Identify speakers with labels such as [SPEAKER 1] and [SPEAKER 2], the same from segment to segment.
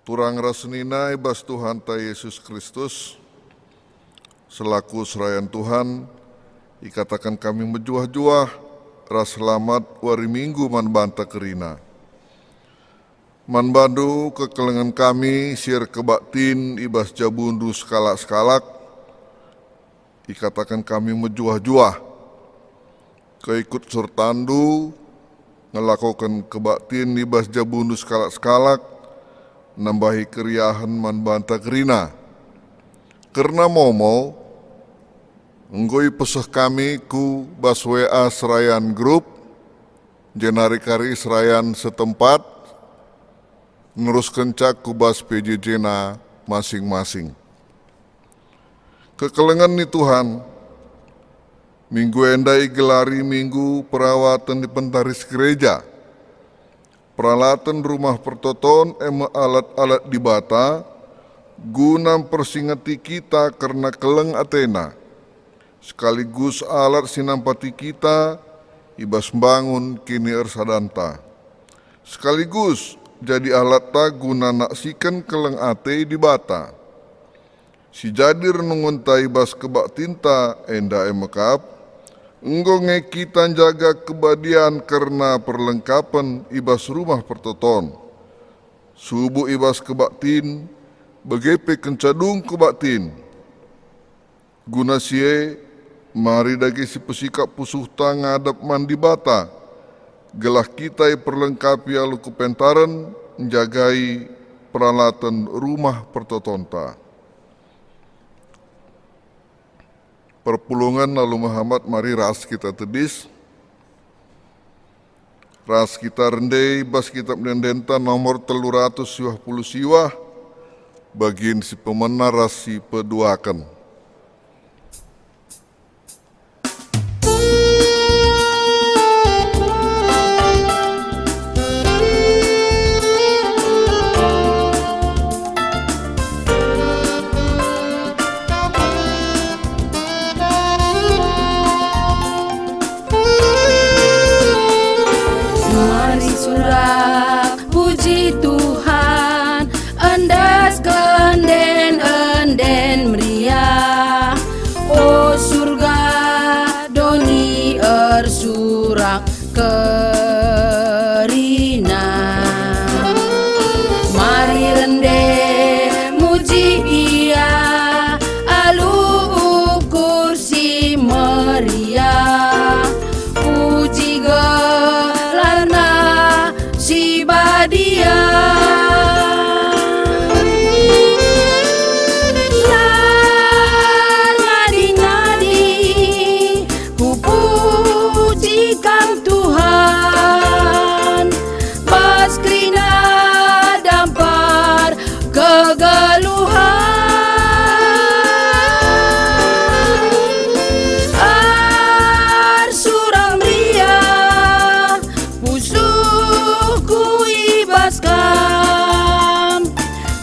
[SPEAKER 1] Turang rasnina ibas Tuhan ta Yesus Kristus, selaku serayan Tuhan, ikatakan kami menjuah-juah, ras selamat wari minggu man banta kerina. Man bandu kekelengan kami, sir kebaktin ibas jabundu skalak-skalak, ikatakan kami menjuah-juah, keikut sertandu, ngelakukan kebaktin ibas jabundu skalak-skalak, nambahi keriahan man banta kerina. Karena momo, enggoi pesah kami ku bas WA serayan grup, jenari kari serayan setempat, nguruskan cak ku bas PJJ na masing-masing. Kekelengan ni Tuhan, minggu endai gelari minggu perawatan di pentaris gereja, peralatan rumah pertoton ema alat-alat di bata, guna persingati kita karena keleng Athena, sekaligus alat sinampati kita ibas bangun kini ersadanta, sekaligus jadi alat ta guna naksikan keleng ate di bata, si jadi renungun ta ibas kebak tinta enda emekap, enggo kita jaga kebadian karena perlengkapan ibas rumah pertoton. Subuh ibas kebaktin, begepe kencadung kebaktin. Guna sie, mari dagi si pesikap pusuh ngadap mandi bata. Gelah kita perlengkapi alu kepentaran, menjagai peralatan rumah pertotonta. Perpulungan lalu Muhammad mari ras kita tedis, ras kita rendai bas kitab mendenta nomor 320 siwah, bagian si pemenar ras si peduakan.
[SPEAKER 2] Kerina mari rende muji ia alu kursi Maria, puji gelarna si badia.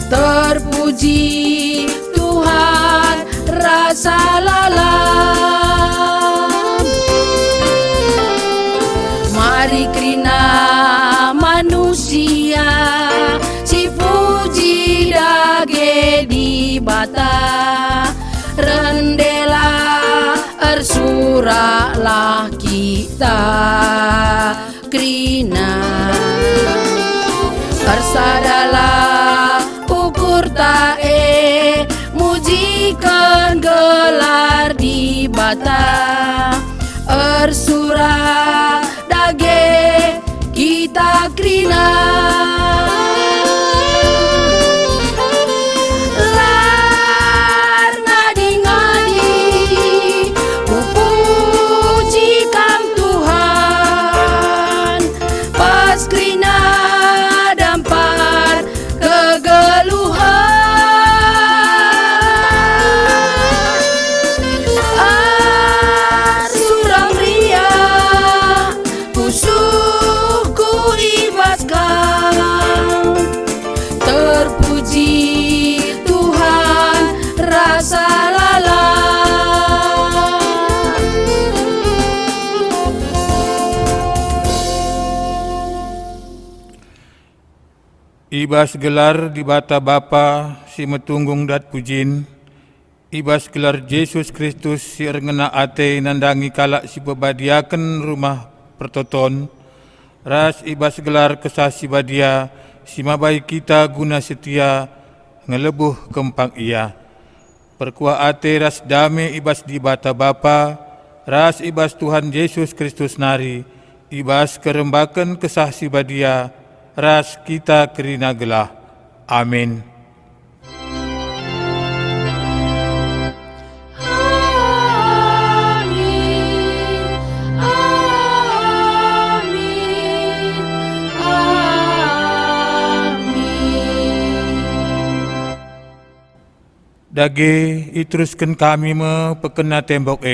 [SPEAKER 2] Terpuji Tuhan rasa lalam, mari krina manusia si puji dage di bata, rendela ersuralah kita krina ersadalah tae mujikan gelar di bata, ersura dage kita krina. Lar ngadi-ngadi pujikan Tuhan, pas krina dampar kegeluhan. Suram ria pusuhku ibaskan.
[SPEAKER 3] Ibas gelar di bata Bapa si metunggung dat pujin, ibas gelar Yesus Kristus si erngena ate nandangi kalak si pebadiaken rumah pertoton, ras ibas gelar kesah si badia si mabai kita guna setia ngelebuh kempang ia. Perkuah ate ras dame ibas di bata Bapa, ras ibas Tuhan Yesus Kristus nari, ibas kerembakan kesah si badia, ras kita kerina gelah. Amin. Dage iteruskan kami pekena tembok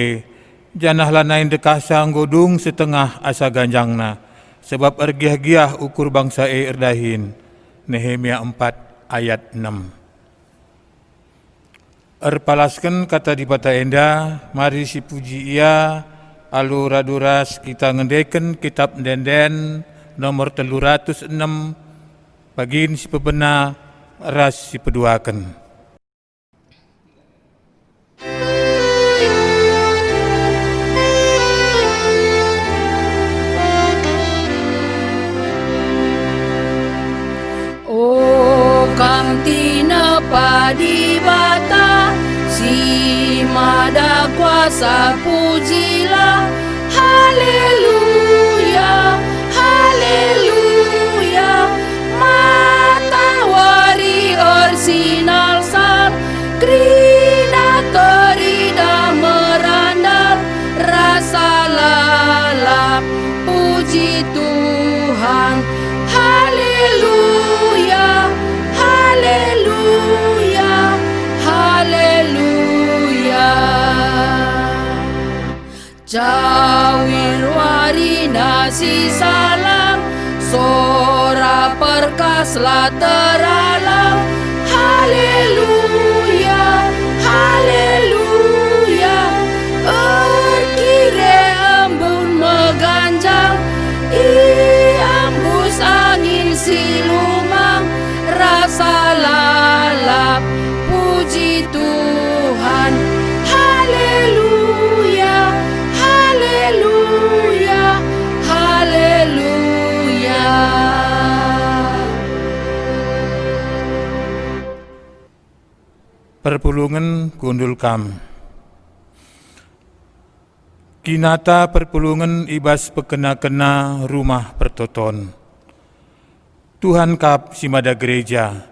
[SPEAKER 3] janahlah nain dekasa godung setengah asa ganjangna, sebab ergiah-giah ukur bangsa erdahin. Nehemia 4 ayat 6. Erpalaskan kata di bata enda, mari si puji ia, alu raduras kita ngendeken kitab denden nomor 306, bagin si pebena ras si peduaken.
[SPEAKER 2] Kang tinapa di bata, si mada kuasa pujilah, haleluya, haleluya. Matahari orsinal sal, krina terida merandal, rasa lalap puji Tuhan, haleluya. Haleluya, haleluya. Cawir warina si salam, sora perkaslah teralam, haleluya, haleluya. Erkire embun meganjang, iambus angin silumang, rasa lalap puji Tuhan, haleluya, haleluya, haleluya.
[SPEAKER 3] Perpulungan gundul kam. Kinata perpulungan ibas pekena-kena rumah pertoton. Tuhan kap simada gereja,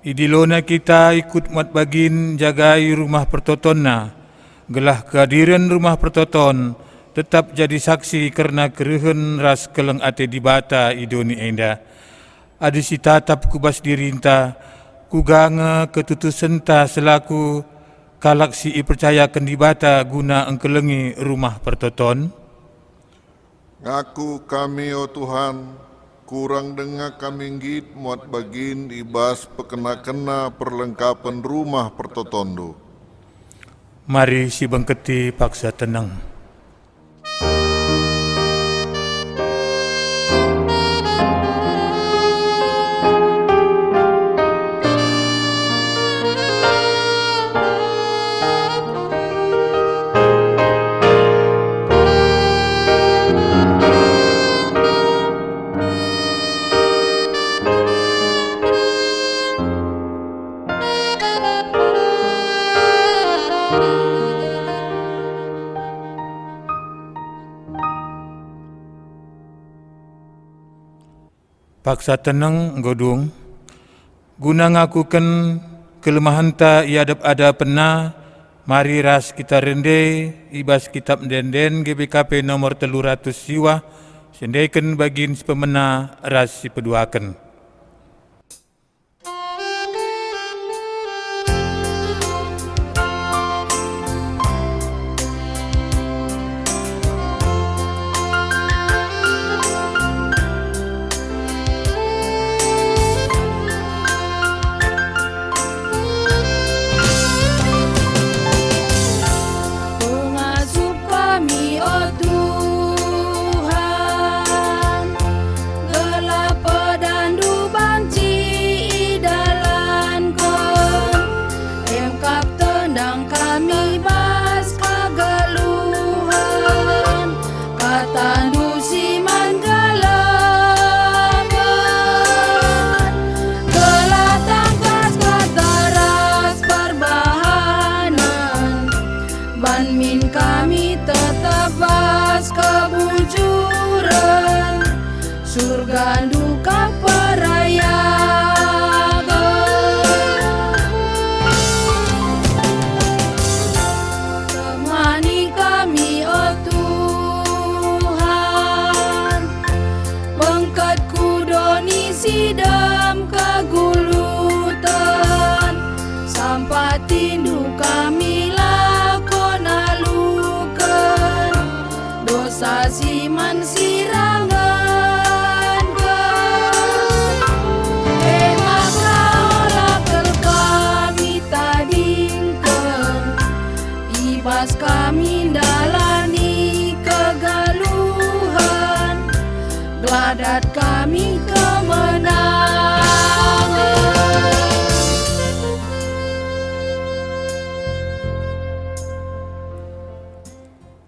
[SPEAKER 3] idilona kita ikut mat bagin jagai rumah pertotonna, gelah kehadiran rumah pertoton tetap jadi saksi karena kerehen ras keleng ate di bata idoni enda. Adi si tatap kubas dirinta, kugange ketutusenta selaku kalak si percayakan di bata guna engkelengi rumah pertoton.
[SPEAKER 1] Ngaku kami, oh Tuhan, kurang dengar kami ngit muat bagin ibas pekena-kena perlengkapan rumah pertotondo.
[SPEAKER 3] Mari si bengketi paksa tenang. Paksa tenang godung, guna ngakukan kelemahan ta iadap ada pernah, mari ras kita rende ibas kitab denden GBKP nomor 300 siwa, sendaikan bagin pemena ras si peduaken.
[SPEAKER 2] Tuhan, gelap dan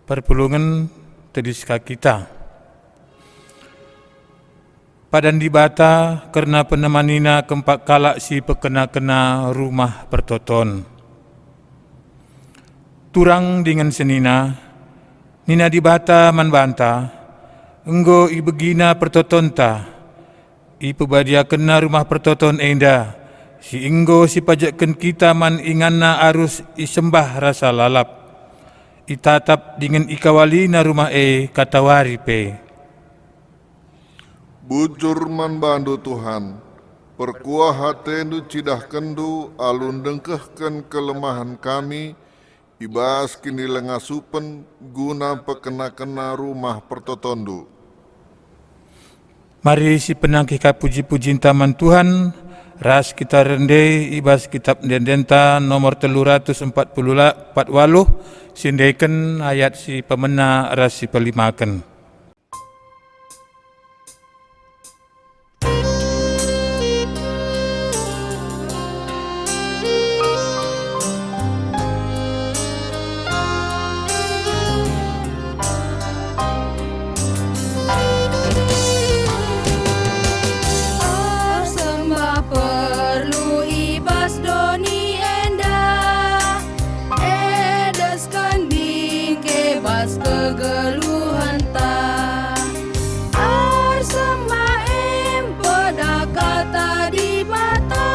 [SPEAKER 3] perpulungan tediska kita. Padan di bata karena penemanina kempak kalak si pekena-kena rumah pertoton. Turang dengan senina, nina di bata man banta, enggo i begina pertotonta, i pebadia kena rumah pertoton enda, si enggo si pajakkan kita man inganna arus isembah rasa lalap, itatap dengan ikawalina rumah katawari pe.
[SPEAKER 1] Bujur man bandu Tuhan, perkuah hatendu cidah kendu, alun dengkehkan kelemahan kami, ibas kini lengasupen guna pekena-kena rumah pertotondu.
[SPEAKER 3] Mari si penangkih puji-puji taman Tuhan, ras kita rende ibas kitab dendenta nomor 348 sindaikan ayat si pemena ras si pelimakan.
[SPEAKER 2] Kegeluhan ta arsema pada kata di mata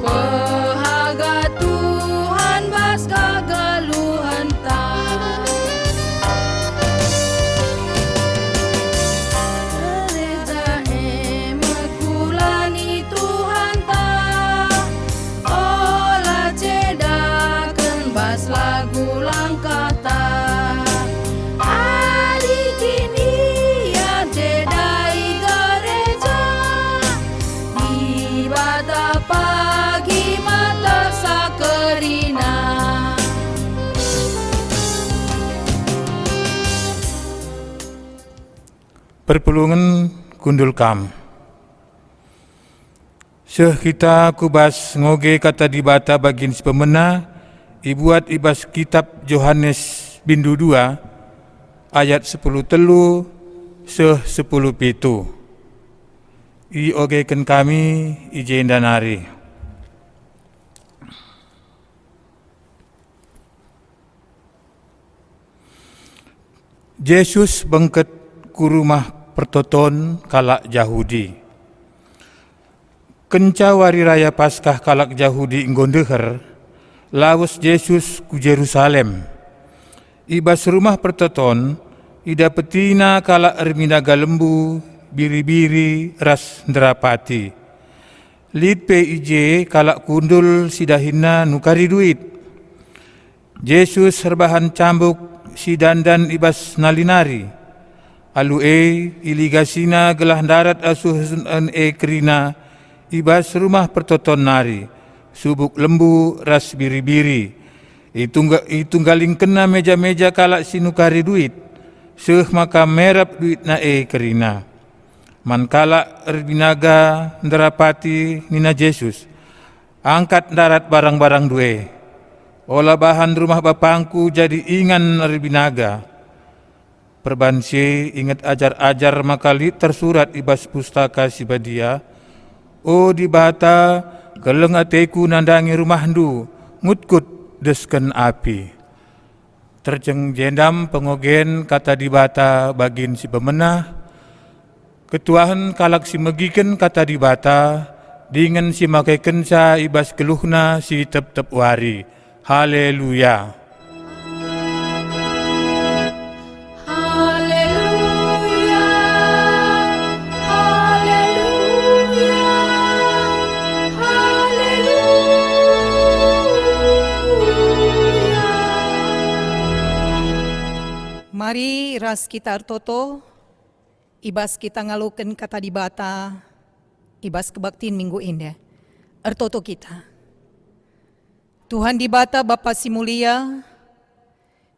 [SPEAKER 2] pehaga Tuhan bas kegeluhan ta reza mekulani Tuhan ta olah cedakan bas lagu langkah ta
[SPEAKER 3] Perpulungan kundul kam. Seh kita kubas ngoge kata di bata bagin si pemena, ibuat ibas kitab Yohanes bindu 2 ayat 10 telu seh 10 pitu. I ogekan kami ijen danari. Yesus bengket ku rumah pertoton kalak Yahudi. Kenca wari raya Paskah kalak Yahudi inggondeher, lawas Yesus ku Jerusalem. Ibas rumah pertoton, ida petina kalak erminaga lembu, biri-biri ras nderapati. Lid PIJ kalak kundul sidahina nukari duit. Yesus serbahan cambuk si dandan ibas nalinari. Alu iligasina gelah darat asuh kerina ibas rumah pertoton nari subuk lembu ras biri-biri itunggaling kena meja-meja kalak sinukari duit seh maka merap duit na kerina man kalak erbinaga nderapati nina Yesus angkat darat barang-barang due olah bahan rumah bapangku jadi ingan erbinaga. Perbansi ingat ajar-ajar makali tersurat ibas pustaka si badia. O di bata keleng ateku nandangi rumahdu ngutkut desken api. Terjeng jendam pengogen kata di bata bagin si pemenah. Ketuahan kalak si megiken kata di bata dengan si makai kensa ibas keluhna si tep-tep wari. Haleluya.
[SPEAKER 4] Mari ras kita artoto, ibas kita ngaluken kata di bata, ibas kebaktiin minggu ini. Artoto kita. Tuhan di bata Bapa si mulia,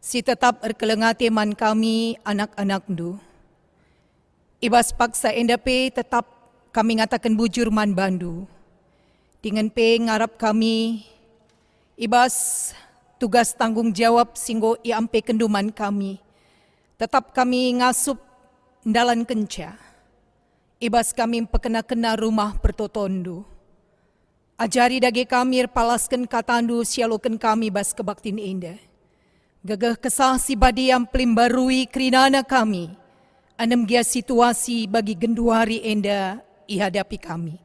[SPEAKER 4] si tetap erkelengati man kami anak-anak du. Ibas paksa endape tetap kami ngatakan bujur man bandu. Dengan pe ngarap kami, ibas tugas tanggung jawab singgo iampe kenduman kami. Tetap kami ngasup dalan kenca. Ibas kami pekena-kena rumah pertotondu. Ajari dage kami palaskan katandu sialokan kami bas kebaktin indah. Gagah kesah si badi yang pelimbarui kerinana kami. Anem gia situasi bagi genduari enda ihadapi kami.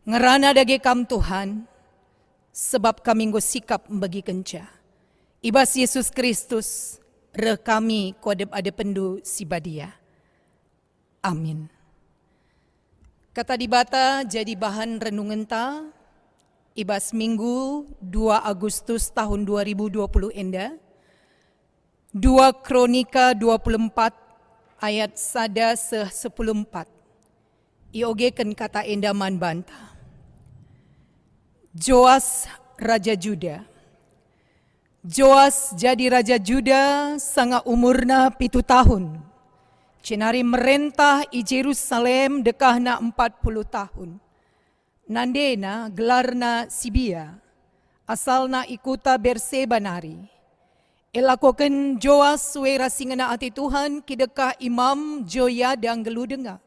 [SPEAKER 4] Ngerana dage kam Tuhan, sebab kami nggo sikap bagi kenca. Ibas Yesus Kristus, re kami kodep ada pendu si badia. Amin. Kata dibata jadi bahan renungan ta, ibas Minggu 2 Agustus tahun 2020 enda. 2 Kronika 24 ayat 1-14. Iogekan kata enda man banta. Joas Raja Juda. Joas jadi Raja Juda sanga umurna 7 tahun. Cenari merentah i Jerusalem dekahna 40 tahun. Nandena gelarna Sibia, asalna ikuta Berseba nari. Elakoken Joas suera singena ati Tuhan kidekah Imam Joyada geludenga.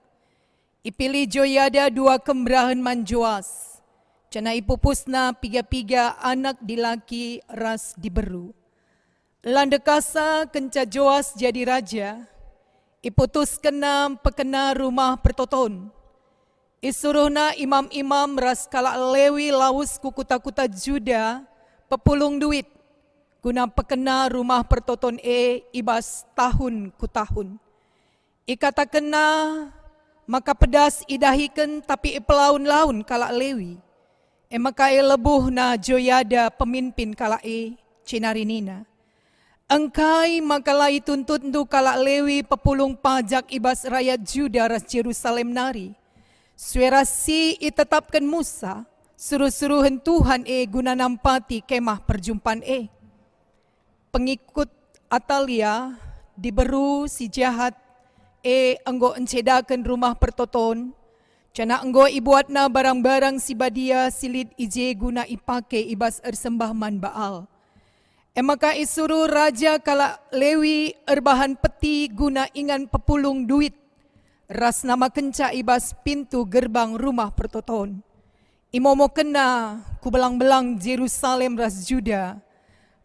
[SPEAKER 4] Ipilih Joyada 2 kembrahan man Joas. Cana ipupusna 3 anak dilaki ras diberu. Landekasa kenca Joas jadi raja. Iputus kena pekena rumah pertoton. Isuruhna imam-imam ras kala Lewi laus kukuta-kuta Juda pepulung duit. Guna pekena rumah pertoton ibas tahun ku tahun. Ikata kena maka pedas idahiken tapi ipelaun-laun kala Lewi. Maka lebuh na Joyada pemimpin kala cinarinina. Engkai makalai tuntut du kala Lewi pepulung pajak ibas rakyat Juda ras Jerusalem nari. Suerasi itetapkan Musa, suruh-suruhan Tuhan guna nampati kemah perjumpaan Pengikut Atalia diberu si jahat enggo encedakan rumah pertoton. Cana enggo ibuatna barang-barang si badia silid ije guna ipake ibas ersembah man Baal. Maka isuruh raja kala Lewi erbahan peti guna ingan pepulung duit. Ras nama kenca ibas pintu gerbang rumah pertoton. Imomo kena ku belang-belang Jerusalem ras Juda.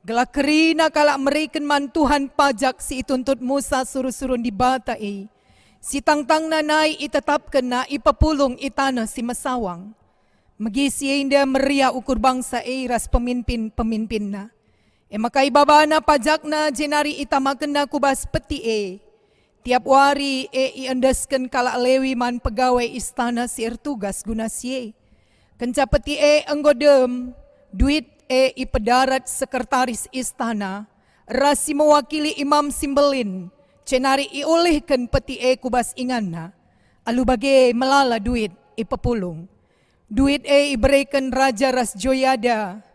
[SPEAKER 4] Gelakerina kala meriken man Tuhan pajak si ituntut Musa suruh-suruh di bata Si tangtang nanai itetapkan na ipapulung itana si masawang. Magisi inda meria ukur bangsa ras pemimpin-pemimpin na. Maka ibaba na pajak na jenari itamakan na kubas peti Tiap wari iendeskan kala Lewi man pegawai istana si ertugas guna si Kenca peti enggodem duit ipedarat sekretaris istana. Rasi mewakili imam simbelin. Cenari iolehkan peti kubas inganna. Alu bage melala duit ipepulung. Duit iberikan raja ras Joyada.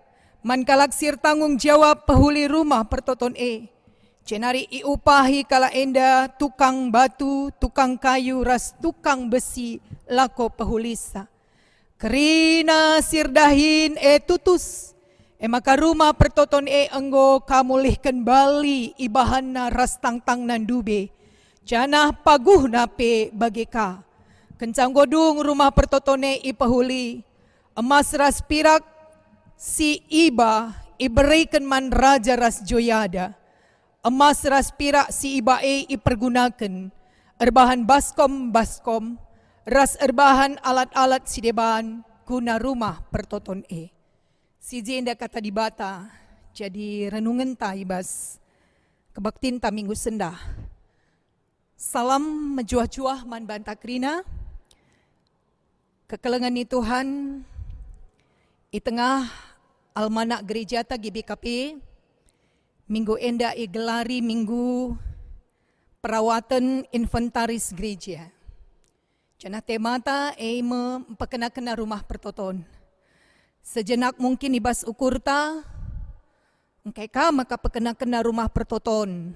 [SPEAKER 4] Man kalaksir tanggung jawab pehuli rumah pertoton Cenari iupahi kala enda tukang batu, tukang kayu, ras tukang besi lako pehulisa. Kerina sirdahin tutus. Maka rumah pertoton enggo kamulihkan bali ibahanna ras tangtang nandube. Janah paguh nape bageka. Kencang godung rumah pertoton ipahuli. Emas ras pirak si iba iberikan man raja ras Joyada. Emas ras pirak si iba ipergunakan. Erbahan baskom, ras erbahan alat-alat sideban guna rumah pertoton Si jenda kata dibata, jadi renungan ta ibas kebaktin ta minggu sendah. Salam mejuah-juah man bantakrina, kekelengan ni Tuhan, i tengah almanak gereja ta GBKP, minggu enda gelari minggu perawatan inventaris gereja. Cana temata mempekena-kena rumah pertoton. Sejenak mungkin ibas ukurta, engkai ka maka pekena-kena rumah pertoton.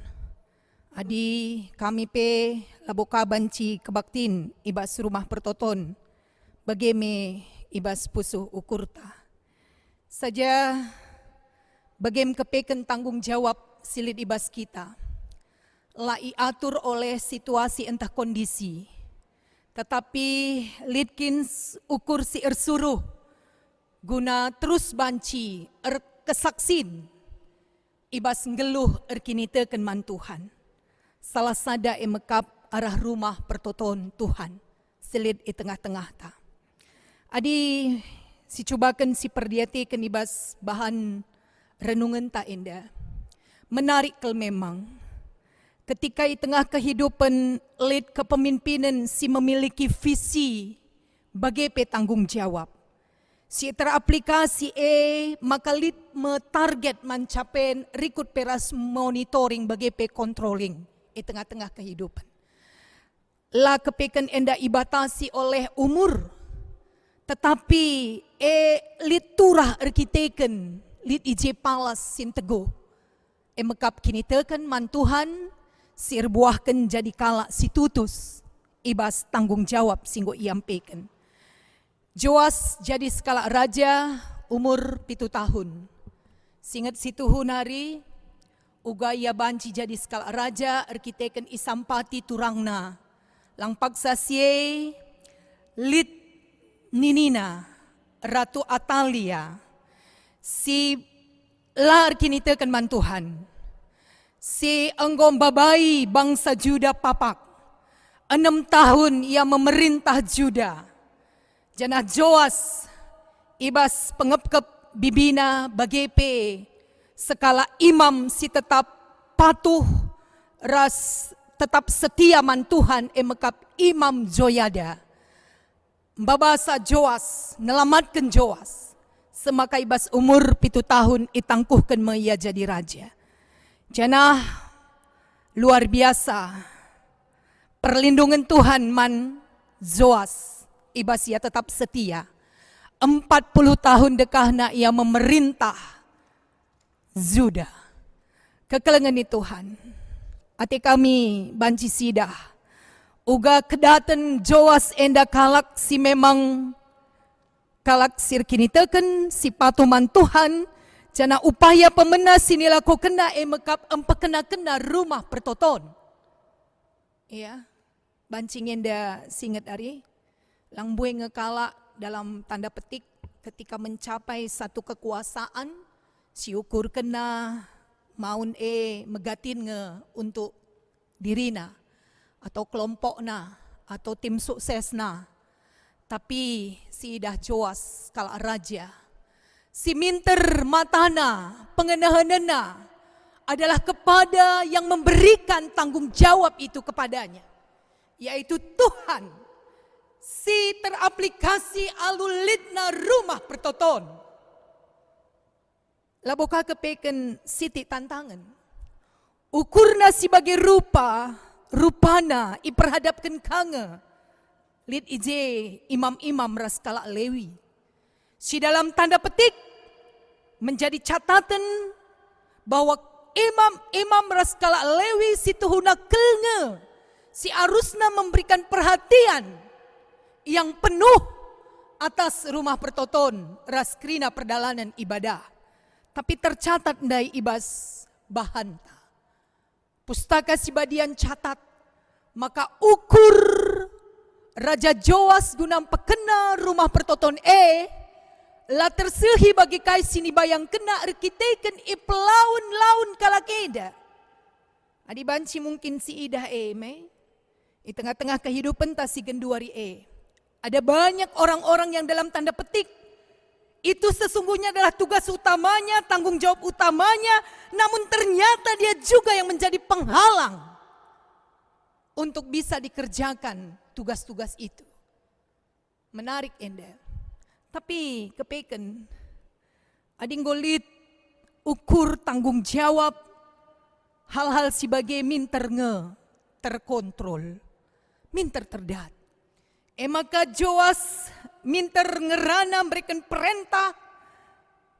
[SPEAKER 4] Adi kami pe laboka banci kebaktin ibas rumah pertoton. Bageme ibas pusuh ukurta. Saja Bagem kepeken tanggung jawab silit ibas kita. Lai atur oleh situasi entah kondisi. Tetapi litkin ukur si ersuruh guna terus banci kesaksin ibas ngeluh erkinitekan man Tuhan. Salah sada emekap arah rumah pertoton Tuhan silit di tengah-tengah ta. Adi si cobakan si perdiatikan ibas bahan renungan tak indah. Menarik kel memang. Ketika di tengah kehidupan lead kepemimpinan si memiliki visi bagi petanggung jawab. Si teraplikasi maka lead target mencapai rikut peras monitoring bagi pe controlling di tengah-tengah kehidupan. La kepekan enda ibatasi oleh umur. Tetapi lead turah arkiteken lead ije palas sin teguh. Mekap kini teken man Tuhan sir buahkan jadi kala si tutus ibas tanggung jawab singgo iampeken. Joas jadi skala raja umur 7 tahun. Singet si tuhun hari uga ia banci jadi skala raja arkiteken isampati turangna. Lang paksa sie lit ninina Ratu Atalia si lar kini tekan man Tuhan. Si enggom babai bangsa Juda papak. 6 tahun ia memerintah Juda. Janah Joas ibas pengepkep bibina bagepe sekala imam si tetap patuh ras tetap setia man Tuhan emekap Imam Joyada. Babasa Joas nelamatkan Joas. Semaka ibas umur 7 tahun itangkuhkan ia jadi raja. Janah luar biasa perlindungan Tuhan man Joas ibas ia tetap setia. 40 tahun dekahna ia memerintah Juda. Kekelengan ni Tuhan. Ati kami banci sidah. Uga kedaten Joas enda kalak si memang kalak sir kini teken si patuman Tuhan jana upaya pemena sini lako kena mekap kena rumah pertoton. Iya, bancing enda singet ari lang buai ngekala dalam tanda petik ketika mencapai satu kekuasaan si ukur kena maun megatin nge untuk dirina atau kelompokna atau tim suksesna. Tapi si dah Joas kala raja. Si minter matana pengenahanana adalah kepada yang memberikan tanggung jawab itu kepadanya. Yaitu Tuhan. Si teraplikasi alulitna rumah pertoton. Laboka kepeken siti tantangan. Ukurna sebagai rupana iperhadapkan kange. Lid ije imam-imam raskala Lewi. Si dalam tanda petik menjadi catatan bahwa imam-imam raskala Lewi si tuhuna kelnge. Si arusna memberikan perhatian yang penuh atas rumah pertoton raskrina perdalanan ibadah. Tapi tercatat ndai ibas bahanta. Pustaka Sibadian catat, maka ukur Raja Joas gunam pekena rumah pertoton la tersehi bagi kai sini bayang kena arkiteken ipelaun-laun kalakeda. Adi banci mungkin si idah di tengah-tengah kehidupan tasi genduari Ada banyak orang-orang yang dalam tanda petik itu sesungguhnya adalah tugas utamanya, tanggung jawab utamanya, namun ternyata dia juga yang menjadi penghalang untuk bisa dikerjakan tugas-tugas itu. Menarik enda. Tapi kepeken ading golit ukur tanggung jawab hal-hal sebagai minter terkontrol, minter terdat. Maka Joas minter ngerana memberikan perintah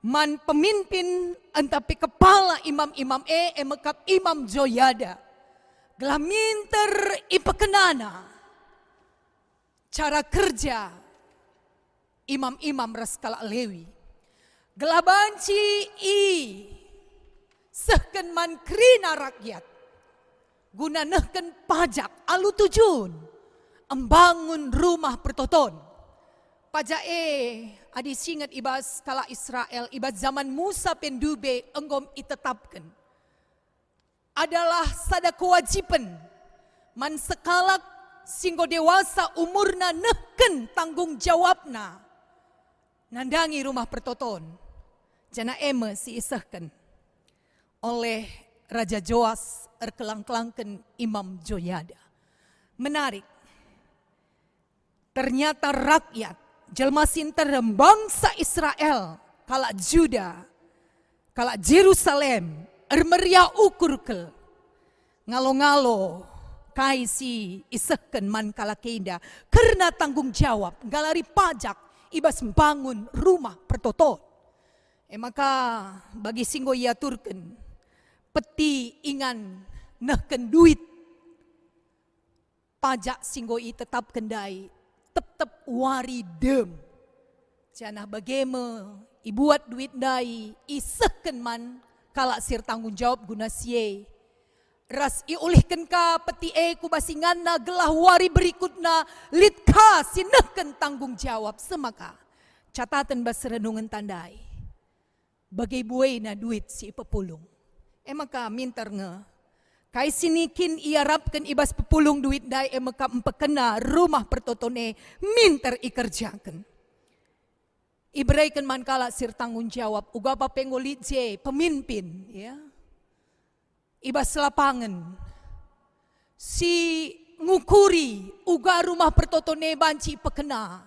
[SPEAKER 4] man pemimpin antapi kepala imam-imam emakap Imam Joyada. Gelah minter ipekenana cara kerja imam-imam raskala Lewi. Gelah banci sehken man krina rakyat, guna nehken pajak alu tujun, embangun rumah pertoton. Pajak adi singat ibas kala Israel, ibas zaman Musa pendube enggom itetapkan. Adalah sada kewajiban man sekalak singgo dewasa umurna nehken tanggung jawabna nandangi rumah pertoton. Jana eme si isahkan oleh Raja Joas erkelang-kelangken Imam Joyada. Menarik. Ternyata rakyat jelma sinter bangsa Israel kala Juda, kala Jerusalem ermeriah ukurkel ngalo-ngalo kaisi isehken man kala keinda karena tanggung jawab galari pajak ibas membangun rumah pertoton. Maka bagi singgo iaturken peti ingan nehken duit pajak singgo i tetap kendai tetap wari dem. Janah bageme ibuat duit dai isehken man kala sir tanggung jawab guna sie. Ras iulihken ka peti ku basinganna gelah wari berikutna litka sinehken tanggung jawab semaka. Catatan bas renungan tandai. Bagai buai na duit si pepulung. Maka mintar nge. Kai sinikin iarapkan ibas pepulung duit dai maka empekena rumah pertotone mintar ikerjakan. Ibraikan man kala sir tanggung jawab uga pa pengolitje pemimpin ya. Ibas lapangan. Si ngukuri uga rumah pertotone banci pekena.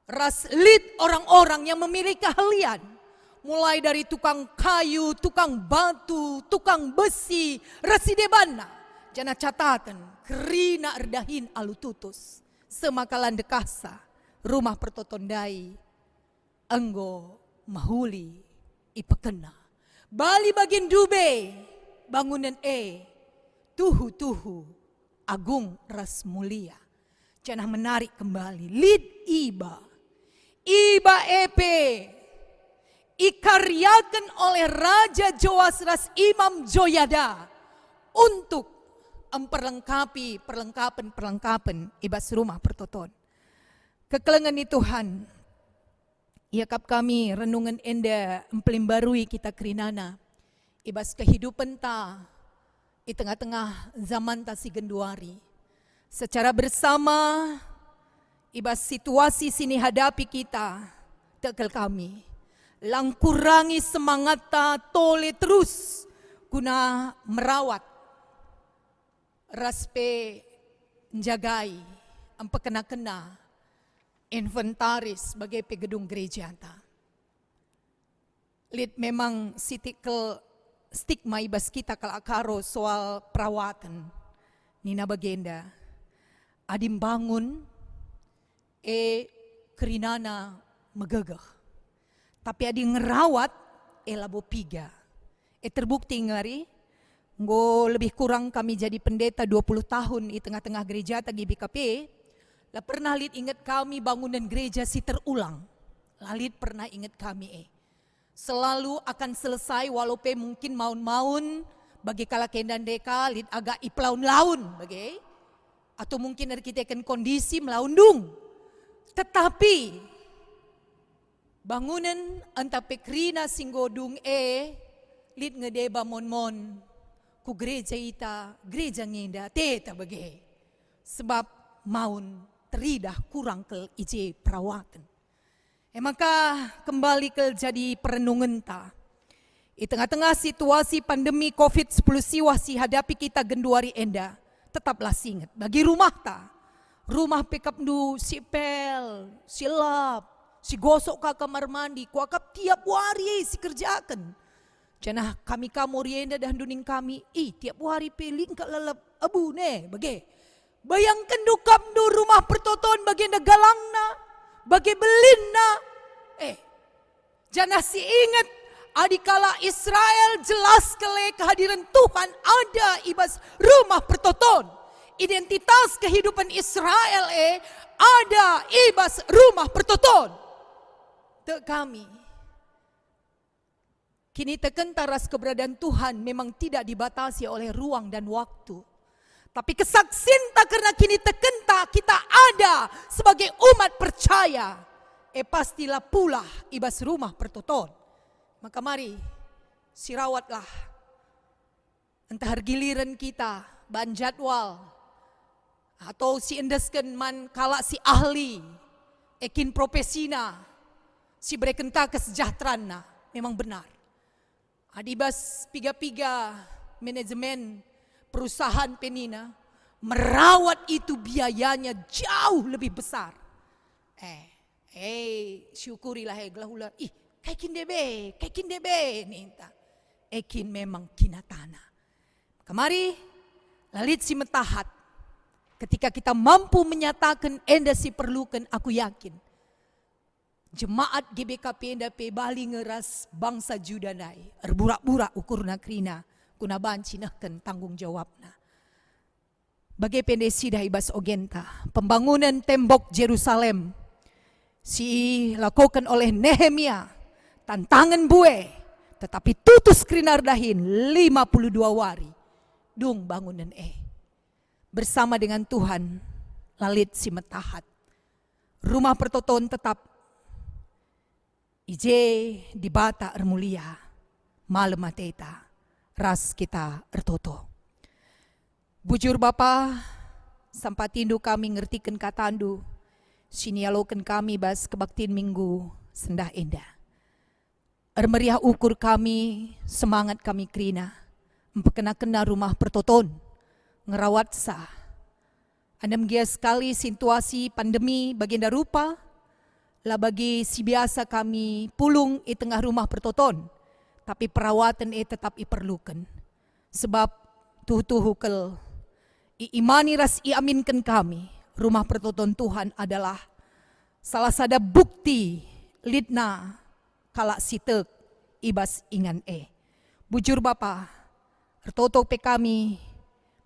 [SPEAKER 4] Ras lid orang-orang yang memiliki keahlian. Mulai dari tukang kayu, tukang batu, tukang besi, residebana. Jana catatan, kerina erdahin alu tutus. Semakalan dekasa, rumah pertotondai, enggo mahuli ipekena. Bali bagin dube, bangunan tuhu-tuhu, agung ras mulia. Jana menarik kembali, lid iba ikaryakan oleh Raja Joas ras Imam Joyada untuk memperlengkapi perlengkapan ibas rumah pertoton. Kekelengan ni Tuhan, iakap kami renungan enda empelimbarui kita kerinana ibas kehidupan ta di tengah-tengah zaman ta si genduari. Secara bersama ibas situasi sini hadapi kita tekel kami. Lang kurangi semangat ta tole terus guna merawat raspe menjagai empekena-kena inventaris sebagai pegedung gereja ta. Lid memang sitikel stigma ibas kita kalakaro soal perawatan nina bagenda adim bangun kerinana megegeh. Tapi adi ngerawat labo piga. Terbukti ngari, ngo lebih kurang kami jadi pendeta 20 tahun di tengah-tengah gereja tagi BKP. Lah pernah lid ingat kami bangunan gereja si terulang. Lalit pernah ingat kami selalu akan selesai walaupun mungkin maun-maun bagi kala kendan deka lid agak iplaun-laun bagi. Atau mungkin kita akan kondisi melaundung. Tetapi bangunan antape krina singgodung lid ngedeba mon-mon ku gereja ita gereja ngenda teta bage sebab maun teridah kurang ke ije perawatan. Maka kembali ke jadi perenungan ta. Di tengah-tengah situasi pandemi COVID-19 siwah si hadapi kita genduari enda tetaplah singet bagi rumah ta. Rumah pekap du si pel, si lap, si gosok ka kamar mandi, kuakap tiap hari si kerjakan. Janah kami kamu rienda dan duning kami, tiap hari peling ka lalap abu ne, bage. Bayangkan dukam du rumah pertoton bagian galangna, bagi belinna. Janah si ingat adikala Israel jelas kele kehadiran Tuhan ada ibas rumah pertoton. Identitas kehidupan Israel ada ibas rumah pertoton. Te kami Kini tekenta ras keberadaan Tuhan memang tidak dibatasi oleh ruang dan waktu. Tapi kesaksian tak karena kini tekenta kita ada sebagai umat percaya. Pastilah pula ibas rumah pertoton. Maka mari sirawatlah. Entah giliran kita, ban jadwal. Atau si endesken man kala si ahli. Ekin profesina. Si berekenta kesejahteraan memang benar. Adibas piga-piga manajemen perusahaan penina merawat itu biayanya jauh lebih besar. Syukurilah gelahula. Kaikin debe ninta. Ekin memang kinatana. Kemari lalit si metahat. Ketika kita mampu menyatakan enda si perlukan, aku yakin jemaat GBKP NDP Bali ngeras bangsa Judanai erburak-burak ukur nakrina kuna bancinahkan tanggung jawabna. Bagai pendesi dah ibas ogenta pembangunan tembok Jerusalem si lakukan oleh Nehemia tantangan bue tetapi tutus krinar dahin 52 wari dung bangunan bersama dengan Tuhan lalit si metahat rumah pertoton tetap ije di bata ermulia malam mateta ras kita ertoto. Bujur Bapa sampatindu kami ngertikan katandu sinialokan kami bas kebaktiin minggu sendah endah. Ermeriah ukur kami semangat kami krina empekena-kena rumah pertoton ngerawat sah. Andam gia sekali situasi pandemi baginda rupa lah bagi si biasa kami pulung tengah rumah pertoton. Tapi perawatan tetap diperlukan. Sebab tuh kel imani ras iaminkan kami. Rumah pertoton Tuhan adalah salah sada bukti lidna kalak sitek ibas ingan Bujur Bapa, ertoto pe kami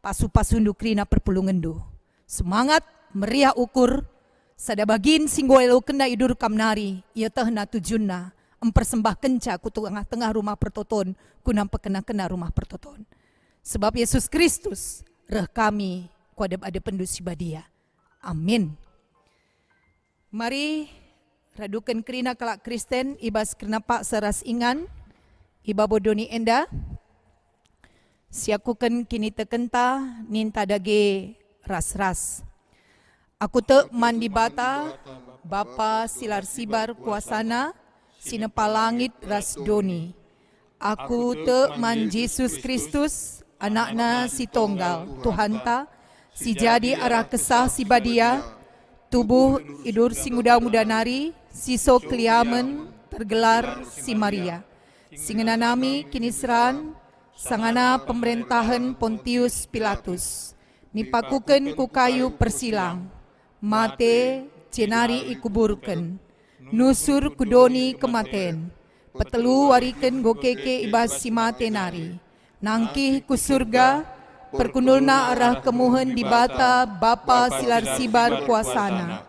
[SPEAKER 4] pasu-pasundu krina perpulungendu. Semangat meriah ukur sada bagin singgoelo kena idur kamnari ia tehna tujunna empersembah kenca ku tengah rumah pertoton ku nampak kena rumah pertoton. Sebab Yesus Kristus reh kami ku ada pendusi badia. Amin. Mari radukan kerina kelak Kristen ibas kerna pak seras ingan iba bodoni enda siakukan kini tekenta ninta dage ras-ras. Aku te mandi bata, Bapa silar sibar kuasana, sinepa langit ras doni. Aku te man Yesus Kristus, anakna si tonggal, Tuhanta, si jadi arah kesah si badia, tubuh idur si muda-muda nari, siso kliamen tergelar si Maria. Singena nami kini seran, sangana pemerintahan Pontius Pilatus, nipakuken ku kayu persilang. Mate cenari ikuburken nusur kudoni kematen petelu wariken gokeke ibas si mate nari nangkih ku surga perkundulna arah kemuhen di bata Bapa silar sibar kuasana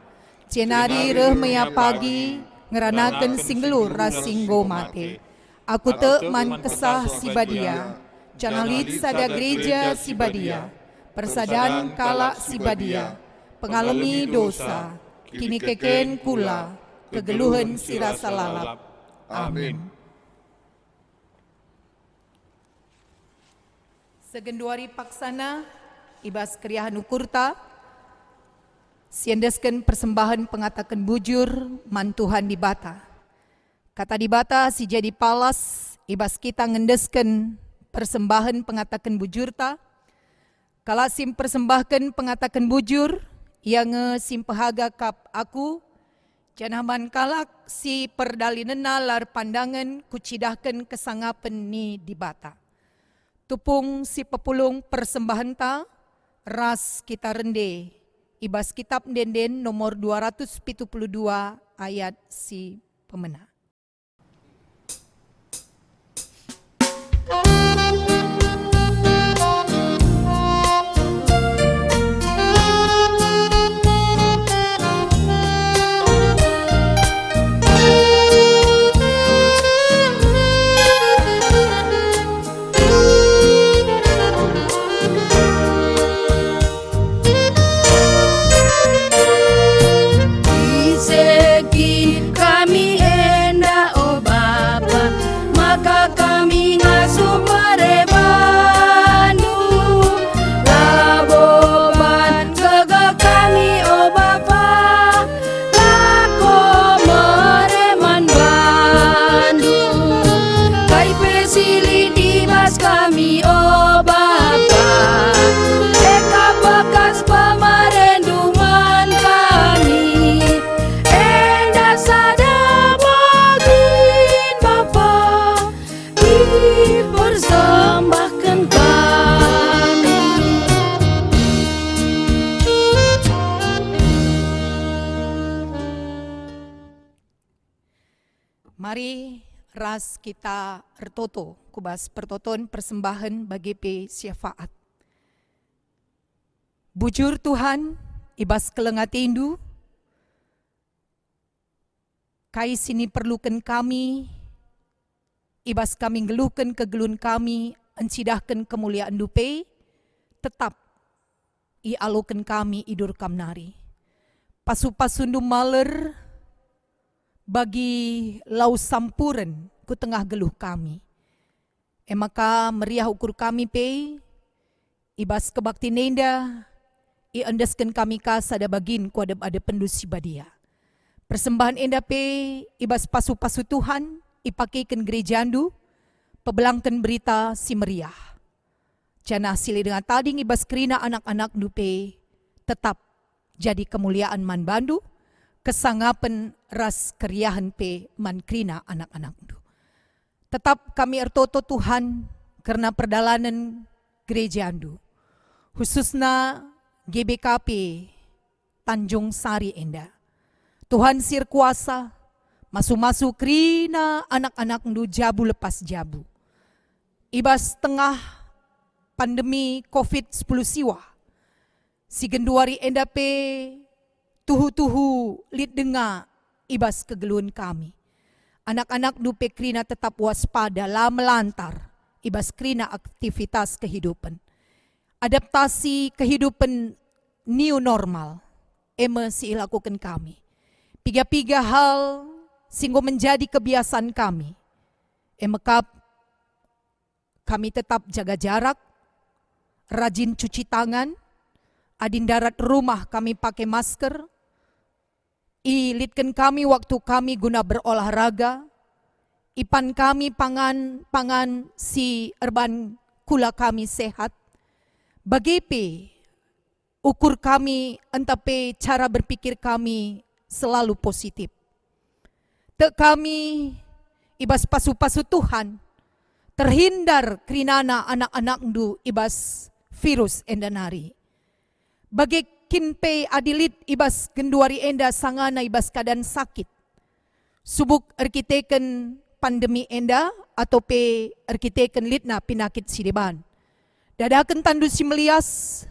[SPEAKER 4] cenari reh meya pagi ngeranaken singgelur rasinggo mate aku te man kesah si badia canalit sada gereja si badia persadan kala si badia pengalami dosa, kini keken kula, kegeluhan si rasa lalap. Amin. Segenduari paksana, ibas kriahan ukurta, siendeskan persembahan pengatakan bujur, mantuhan di bata. Kata di bata si jadi palas, ibas kita ngendeskan persembahan pengatakan bujurta, kala sim persembahkan pengatakan bujur, yang simpehaga kap aku janaman kalak si perdalinena lar pandangan kucidahkan kesangapen ni di bata. Tupung si pepulung persembahan ta ras kita rende ibas kitab denden nomor 272 ayat si pemena. Mari ras kita ertoto kubas pertoton persembahan bagi pe syafaat. Bujur Tuhan, ibas kelengatindu, kai sini perlukan kami, ibas kami geluhkan kegelun kami, encidahkan kemuliaan dupe, tetap ialukan kami idur kamnari. Pasu-pasundu maler bagi lau sampuren ku tengah geluh kami. Maka meriah ukur kami pe, ibas kebakti nenda, iandaskan kami ka sada bagin ku ada pendusi badia. Persembahan enda pe, ibas pasu-pasu Tuhan, ipakaikan gerejandu, pebelangkan berita si meriah. Jana sili dengan tading ibas kerina anak-anak dupe, tetap jadi kemuliaan man bandu, kesangapan ras keriahan pe man krina anak-anak du. Tetap kami ertoto Tuhan karena perdalanan gereja andu. Khususnya GBKP Tanjung Sari enda. Tuhan sir kuasa, masu-masu krina anak-anak du jabu lepas jabu. Ibas tengah pandemi COVID-10 siwa. Si genduari enda pe tuhu-tuhu lid dengar ibas kegeluan kami. Anak-anak dupe krina tetap waspada lah melantar ibas krina aktivitas kehidupan. Adaptasi kehidupan new normal si ilakukan kami. Piga-piga hal singgo menjadi kebiasaan kami. Maka kami tetap jaga jarak, rajin cuci tangan, adin darat rumah kami pakai masker, ilitkan kami waktu kami guna berolahraga, ipan kami pangan si erban kula kami sehat, bagepe ukur kami entape cara berpikir kami selalu positif. Tek kami ibas pasu-pasu Tuhan, terhindar krinana anak-anak du ibas virus endanari. Bagi kinpe adilit ibas genduari enda sangana ibas keadaan sakit. Subuk arkiteken pandemi enda atau pe arkiteken litna pinakit sideban. Dadakan tandu si melias,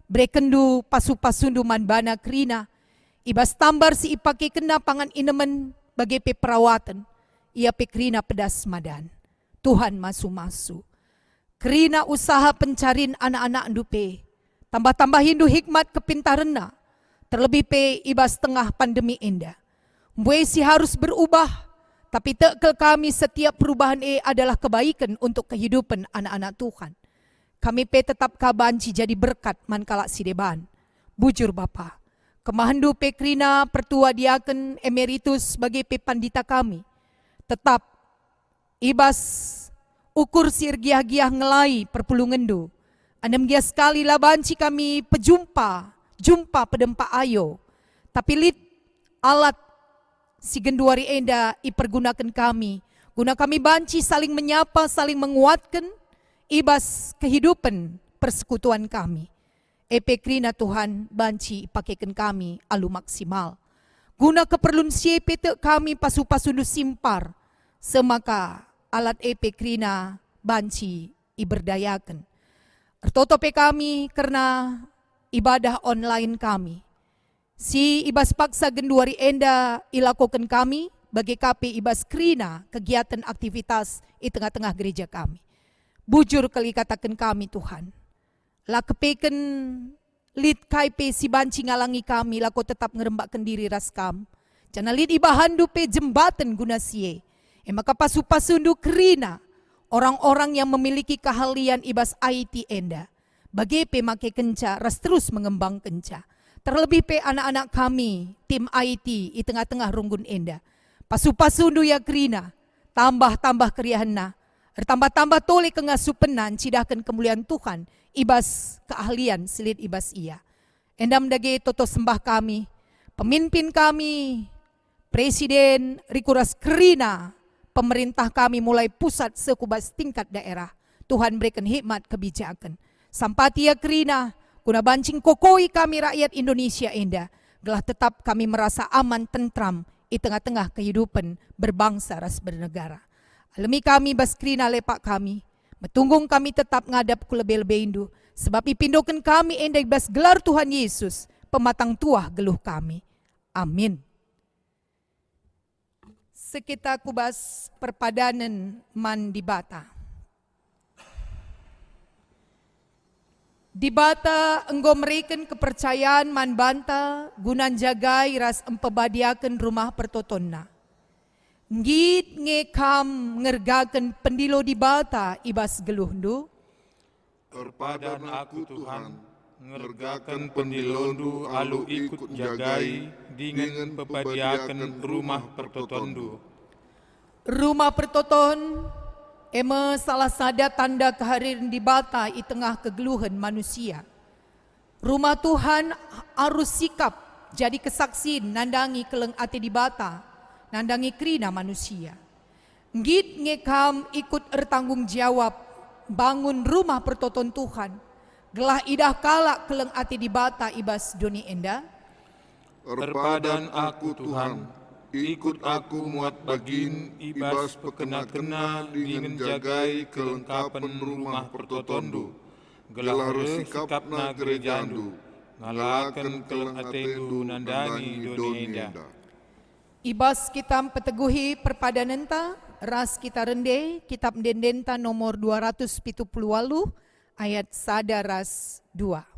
[SPEAKER 4] brekendu pasu-pasundu manbana krina, ibas tambar si ipake kena pangan inemen bagi pe perawatan, ia pe krina pedas madan. Tuhan masu-masu. Krina usaha pencarin anak-anak dupe, tambah-tambah hindu hikmat kepintaranna, terlebih pe ibas tengah pandemi enda. Mbue si harus berubah, tapi tekel kami setiap perubahan adalah kebaikan untuk kehidupan anak-anak Tuhan. Kami pe tetap kabanci jadi berkat mankala sideban. Bujur Bapa, kemahandu pe krina pertua diaken emeritus sebagai pe pandita kami. Tetap ibas ukur sirgiah-giah ngelai perpulungendu. Andam gia sekali lah banci kami jumpa pedempa ayo. Tapi lit alat si genduari enda ipergunakan kami. Guna kami banci saling menyapa, saling menguatkan ibas kehidupan persekutuan kami. Epe krina Tuhan banci pakaikan kami alu maksimal. Guna keperluan siepe te kami pasu-pasundu simpar. Semaka alat epe krina banci iberdayakan. Tertotope kami karena ibadah online kami. Si ibas paksa genduari enda ilakukan kami bagi KP ibas krina kegiatan aktivitas di tengah-tengah gereja kami. Bujur kali katakan kami Tuhan. Lakepeken lid KP si banci ngalangi kami lako tetap ngerembakkan diri raskam. Jana lid ibahan dupe jembatan guna sie. Maka pasu-pasundu krina. Orang-orang yang memiliki keahlian ibas IT enda. Bagi pe make kenca, ras terus mengembang kenca. Terlebih pe anak-anak kami, tim IT di tengah-tengah runggun enda. Pasu-pasundu ya krina, tambah-tambah keriahanna. Tambah-tambah tole kengasupenan, cidahkan kemuliaan Tuhan. Ibas keahlian silit ibas ia. Endam dage toto sembah kami, pemimpin kami, Presiden Rikuras Krina, pemerintah kami mulai pusat sekubas tingkat daerah. Tuhan berikan hikmat kebijakan. Sampatia krina, guna bancing kokoi kami rakyat Indonesia enda. Gelah tetap kami merasa aman tentram, di tengah-tengah kehidupan berbangsa ras bernegara. Alami kami baskrina lepak kami, metunggung kami tetap ngadap ku lebih-lebih indu, sebab ipindokan kami endai bas gelar Tuhan Yesus, pematang tuah geluh kami. Amin. Sekitar kubas perpadanan man di bata. Di bata enggo meriken kepercayaan man banta gunan jagai ras empebadiaken rumah pertotonna. Ngit ngekam ngergaken pendilo di bata ibas geluhndu.
[SPEAKER 3] Perpadan aku Tuhan, ngergakan pendilondu alu ikut jagai, dengan pepadiakan rumah pertotondu.
[SPEAKER 4] Rumah pertoton eme salah sada tanda kehadiran di bata i tengah kegeluhan manusia. Rumah Tuhan harus sikap jadi kesaksian nandangi keleng ati di bata, nandangi krina manusia. Ngit ngekam ikut ertanggung jawab bangun rumah pertoton Tuhan. Gelah idah kalak keleng ati di bata ibas doni enda.
[SPEAKER 1] Perpadan aku Tuhan, ikut aku muat bagin ibas pekena-kena dengan jagai kelengkapan rumah pertotondu. Gelah sikapna gerejandu, ngalakan keleng atendu nandangi doni enda.
[SPEAKER 4] Ibas kita peteguhi perpadanenta, ras kita rende, kitab dendenta nomor 278 ayat 1 ras 2.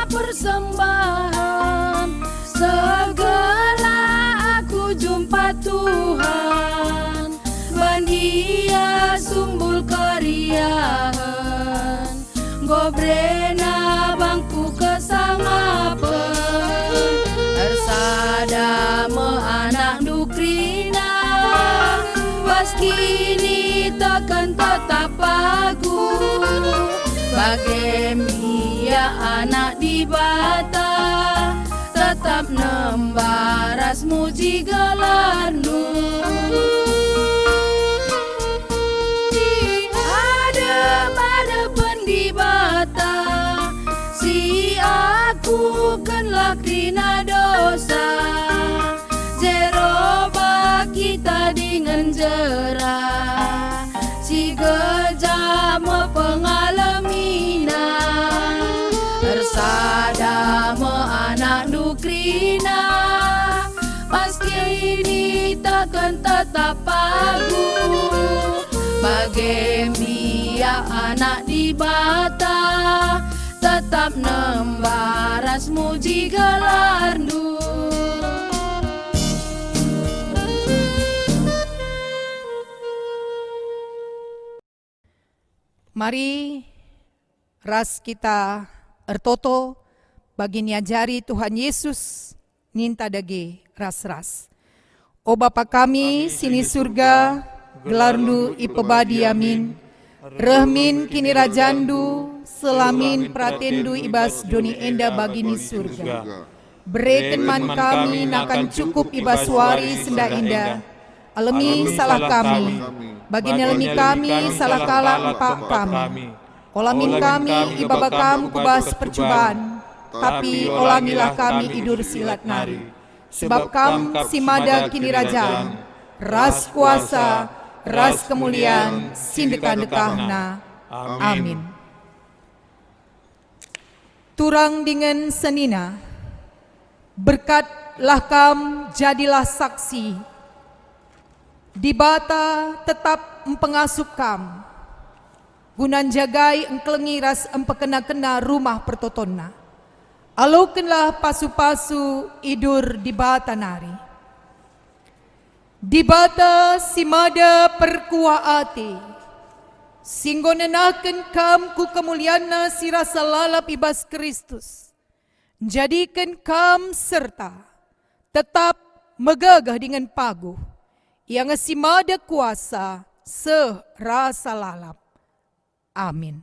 [SPEAKER 2] Persembahan segala aku jumpa Tuhan, bandia sumbul keriahan, gobrena bangku kesangapen, ersada me anak dukrina, paskini tekan tetap pagu, bagemia anak di bata, tetap nembaras muji gelarnu. Adem-adem di bata, si aku kenlah krina dosa, jeroba kita dengan jerah, si gejam pengalamina, ersada me anak dukrina, pasti ini takkan tetap pagu, bagemia anak di bata, tetap nembaras muji gelarnu.
[SPEAKER 4] Mari ras kita ertoto bagi niajari Tuhan Yesus ninta dage ras-ras. O Bapa kami sini surga, gelarndu ipebadi amin. Rehmin kini rajandu, selamin pratendu ibas doni enda bagini surga. Bereken man kami nakan cukup ibas wari senda indah. Alemi salah kami, bagi nelemi kami salah kalah empak kami. Olamin kami ibaba kam kubas percobaan, tapi olangilah kami idur silat nari. Sebab kam si mada kini rajaan, ras kuasa, ras kemuliaan, sindeka-dekahna. Amin. Turang dengan senina, berkatlah kam jadilah saksi. Di bata tetap empengasup kam, gunan jagai engkelengi ras empekena-kena rumah pertotonna. Alokenlah pasu-pasu idur di bata nari. Di bata simada perkuah ati, singgonenaken kam ku kemuliana si rasa lalap ibas Kristus. Jadikan kam serta tetap megagah dengan paguh. yang simada kuasa serasa lalap. Amin.